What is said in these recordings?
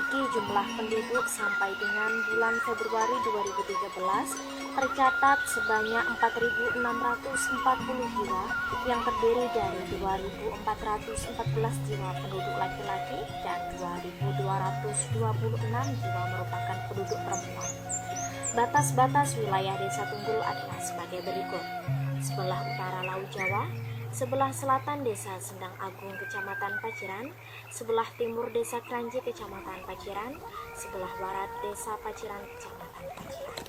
Meski jumlah penduduk sampai dengan bulan Februari 2013 tercatat sebanyak 4.640 jiwa yang terdiri dari 2.414 jiwa penduduk laki-laki dan 2.226 jiwa merupakan penduduk perempuan. Batas-batas wilayah Desa Tunggul adalah sebagai berikut. Sebelah utara Laut Jawa, sebelah selatan Desa Sendang Agung Kecamatan Paciran, sebelah timur Desa Kranji Kecamatan Paciran, sebelah barat Desa Paciran Kecamatan Paciran.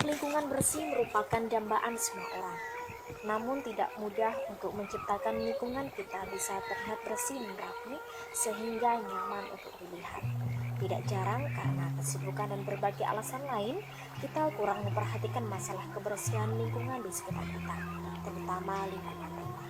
Lingkungan bersih merupakan dambaan semua orang. Namun tidak mudah untuk menciptakan lingkungan kita bisa terlihat bersih dan rapi sehingga nyaman untuk dilihat. Tidak jarang karena kesibukan dan berbagai alasan lain, kita kurang memperhatikan masalah kebersihan lingkungan di sekitar kita, terutama lingkungan rumah.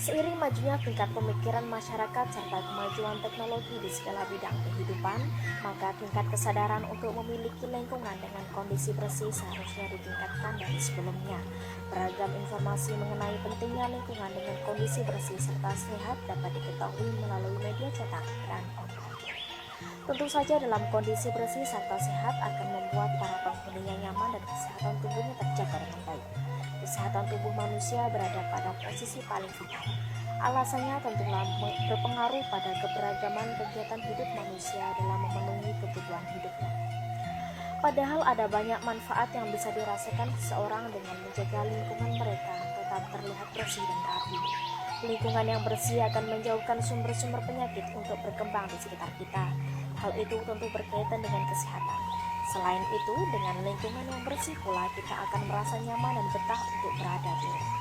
Seiring majunya tingkat pemikiran masyarakat serta kemajuan teknologi di segala bidang kehidupan, maka tingkat kesadaran untuk memiliki lingkungan dengan kondisi bersih seharusnya ditingkatkan dari sebelumnya. Beragam informasi mengenai pentingnya lingkungan dengan kondisi bersih serta sehat dapat diketahui melalui media cetak dan online. Tentu saja dalam kondisi bersih serta sehat akan membuat para penghuninya nyaman dan kesehatan tubuhnya terjaga dengan baik. Kesehatan tubuh manusia berada pada posisi paling vital. Alasannya tentulah berpengaruh pada keberagaman kegiatan hidup manusia dalam memenuhi kebutuhan hidupnya. Padahal ada banyak manfaat yang bisa dirasakan seseorang dengan menjaga lingkungan mereka tetap terlihat bersih dan rapi. Lingkungan yang bersih akan menjauhkan sumber-sumber penyakit untuk berkembang di sekitar kita. Hal itu tentu berkaitan dengan kesehatan. Selain itu, dengan lingkungan yang bersih pula kita akan merasa nyaman dan betah untuk berada di rumah.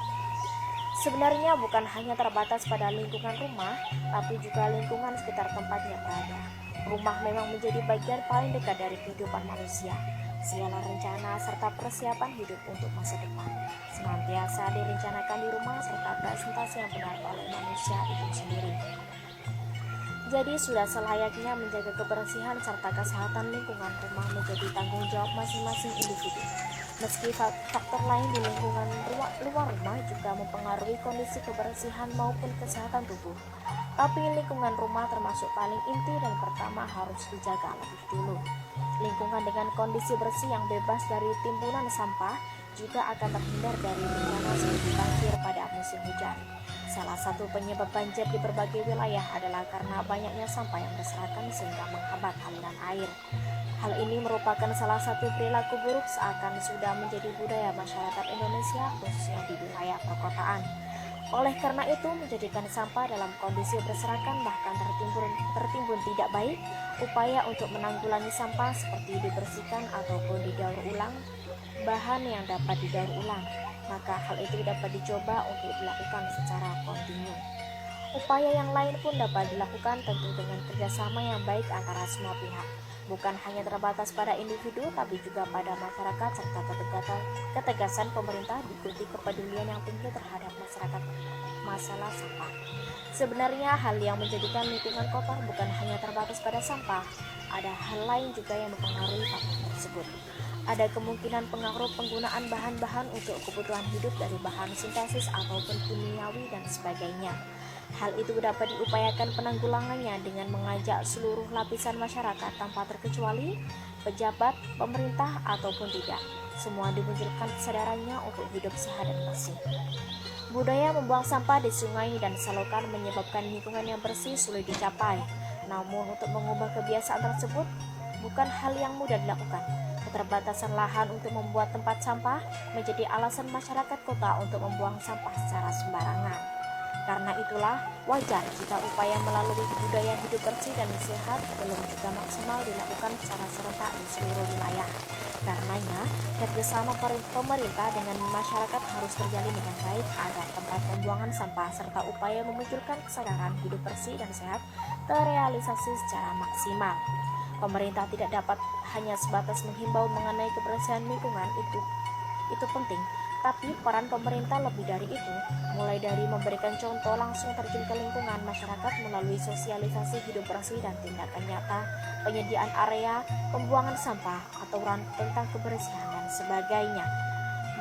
Sebenarnya bukan hanya terbatas pada lingkungan rumah, tapi juga lingkungan sekitar tempatnya berada. Rumah memang menjadi bagian paling dekat dari kehidupan manusia. Segala rencana serta persiapan hidup untuk masa depan senantiasa direncanakan di rumah serta presentasi yang benar oleh manusia itu sendiri. Jadi sudah selayaknya menjaga kebersihan serta kesehatan lingkungan rumah menjadi tanggung jawab masing-masing individu. Meski faktor lain di lingkungan luar rumah juga mempengaruhi kondisi kebersihan maupun kesehatan tubuh, tapi lingkungan rumah termasuk paling inti dan pertama harus dijaga lebih dulu. Lingkungan dengan kondisi bersih yang bebas dari timbunan sampah juga akan terhindar dari bencana seperti banjir pada musim hujan. Salah satu penyebab banjir di berbagai wilayah adalah karena banyaknya sampah yang berserakan sehingga menghambat aliran air. Hal ini merupakan salah satu perilaku buruk seakan sudah menjadi budaya masyarakat Indonesia khususnya di wilayah perkotaan. Oleh karena itu, menjadikan sampah dalam kondisi berserakan bahkan tertimbun tidak baik, upaya untuk menanggulangi sampah seperti dibersihkan ataupun didaur ulang bahan yang dapat didaur ulang, maka hal itu dapat dicoba untuk dilakukan secara kontinu. Upaya yang lain pun dapat dilakukan tentu dengan kerjasama yang baik antara semua pihak, bukan hanya terbatas pada individu tapi juga pada masyarakat serta ketegasan pemerintah diikuti kepedulian yang tinggi terhadap masyarakat masalah sampah. Sebenarnya hal yang menjadikan lingkungan kotor bukan hanya terbatas pada sampah, ada hal lain juga yang mempengaruhi faktor tersebut. Ada kemungkinan pengaruh penggunaan bahan-bahan untuk kebutuhan hidup dari bahan sintesis ataupun kimiawi dan sebagainya. Hal itu dapat diupayakan penanggulangannya dengan mengajak seluruh lapisan masyarakat tanpa terkecuali pejabat, pemerintah ataupun tidak. Semua dimunculkan kesadarannya untuk hidup sehat dan bersih. Budaya membuang sampah di sungai dan selokan menyebabkan lingkungan yang bersih sulit dicapai. Namun untuk mengubah kebiasaan tersebut bukan hal yang mudah dilakukan. Keterbatasan lahan untuk membuat tempat sampah menjadi alasan masyarakat kota untuk membuang sampah secara sembarangan. Karena itulah wajar jika upaya melalui budaya hidup bersih dan sehat belum juga maksimal dilakukan secara serentak di seluruh wilayah. Karenanya, kerjasama pemerintah dengan masyarakat harus terjalin dengan baik agar tempat pembuangan sampah serta upaya memunculkan kesadaran hidup bersih dan sehat terrealisasi secara maksimal. Pemerintah tidak dapat hanya sebatas menghimbau mengenai kebersihan lingkungan itu penting, tapi peran pemerintah lebih dari itu, mulai dari memberikan contoh langsung terjun ke lingkungan masyarakat melalui sosialisasi hidup bersih dan tindakan nyata, penyediaan area pembuangan sampah, aturan tentang kebersihan dan sebagainya.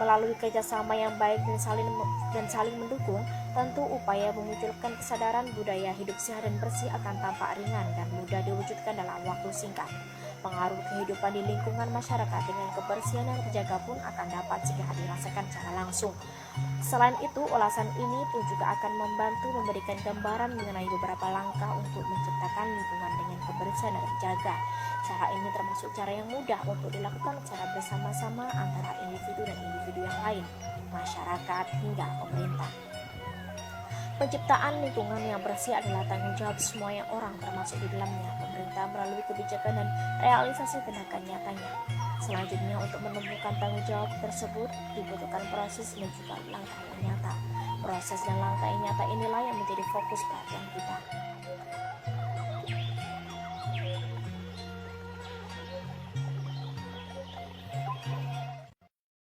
Melalui kerjasama yang baik dan saling mendukung, tentu upaya memunculkan kesadaran budaya hidup sehat dan bersih akan tampak ringan dan mudah diwujudkan dalam waktu singkat. Pengaruh kehidupan di lingkungan masyarakat dengan kebersihan yang terjaga pun akan dapat segera dirasakan secara langsung. Selain itu, ulasan ini pun juga akan membantu memberikan gambaran mengenai beberapa langkah untuk menciptakan lingkungan dengan kebersihan yang terjaga. Cara ini termasuk cara yang mudah untuk dilakukan secara bersama-sama antara individu dan individu yang lain, masyarakat hingga pemerintah. Penciptaan lingkungan yang bersih adalah tanggung jawab semua yang orang, termasuk di dalamnya pemerintah melalui kebijakan dan realisasi tindakan nyatanya. Selanjutnya, untuk menemukan tanggung jawab tersebut dibutuhkan proses dan juga langkah yang nyata. Proses dan langkah yang nyata inilah yang menjadi fokus perhatian kita.